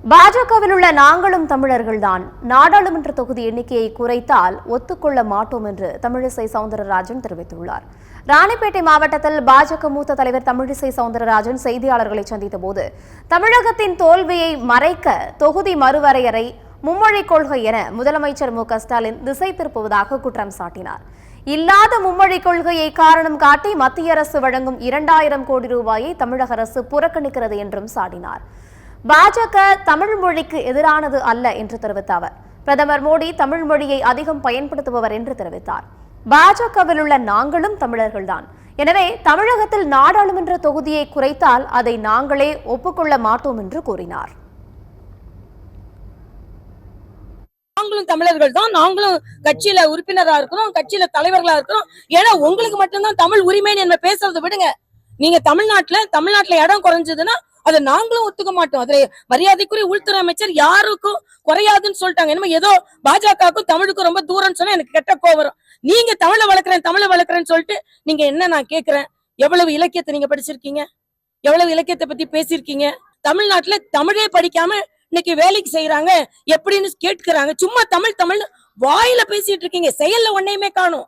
பாஜகவில் உள்ள நாங்களும் தமிழர்கள்தான் நாடாளுமன்ற தொகுதி எண்ணிக்கையை குறைத்தால் ஒத்துக்கொள்ள மாட்டோம் என்று தமிழிசை சவுந்தரராஜன் தெரிவித்துள்ளார். ராணிப்பேட்டை மாவட்டத்தில் பாஜக மூத்த தலைவர் தமிழிசை சவுந்தரராஜன் செய்தியாளர்களை சந்தித்த போது தமிழகத்தின் தோல்வியை மறைக்க தொகுதி மறுவரையறை மும்மொழி கொள்கை என முதலமைச்சர் மு.க.ஸ்டாலின் திசை திருப்புவதாக குற்றம் சாட்டினார். இல்லாத மும்மொழி கொள்கையை காரணம் காட்டி மத்திய அரசு வழங்கும் 2000 கோடி ரூபாயை தமிழக அரசு புறக்கணிக்கிறது என்றும் சாடினார். பாஜக தமிழ் மொழிக்கு எதிரானது அல்ல என்று தெரிவித்த அவர் பிரதமர் மோடி தமிழ் மொழியை அதிகம் பயன்படுத்துபவர் என்று தெரிவித்தார். பாஜகவில் உள்ள நாங்களும் தமிழர்கள்தான், எனவே தமிழகத்தில் நாடாளுமன்ற தொகுதியை குறைத்தால் அதை நாங்களே ஒப்புக்கொள்ள மாட்டோம் என்று கூறினார். நாங்களும் தமிழர்கள் தான், நாங்களும் கட்சியில உறுப்பினரா இருக்கிறோம், கட்சியில தலைவர்களா இருக்கிறோம். ஏன்னா உங்களுக்கு மட்டும்தான் தமிழ் உரிமைன்னு என்ன பேசுறதை விடுங்க. நீங்க தமிழ்நாட்டுல இடம் குறைஞ்சதுன்னா அதை நாங்களும் ஒத்துக்க மாட்டோம். அதுல மரியாதைக்குரிய உள்துறை அமைச்சர் யாருக்கும் குறையாதுன்னு சொல்லிட்டாங்க. என்னமோ ஏதோ பாஜகவுக்கும் தமிழுக்கும் ரொம்ப தூரம்னு சொன்னா எனக்கு கெட்ட கோவம் வரும். நீங்க தமிழை வளர்க்குறேன்னு சொல்லிட்டு நீங்க என்ன நான் கேட்கிறேன், எவ்வளவு இலக்கியத்தை நீங்க படிச்சிருக்கீங்க, எவ்வளவு இலக்கியத்தை பத்தி பேசியிருக்கீங்க? தமிழ்நாட்டுல தமிழே படிக்காம இன்னைக்கு வேலைக்கு செய்யறாங்க எப்படின்னு கேட்கிறாங்க. சும்மா தமிழ் வாயில பேசிட்டு இருக்கீங்க, செயல்ல ஒன்னையுமே காணும்.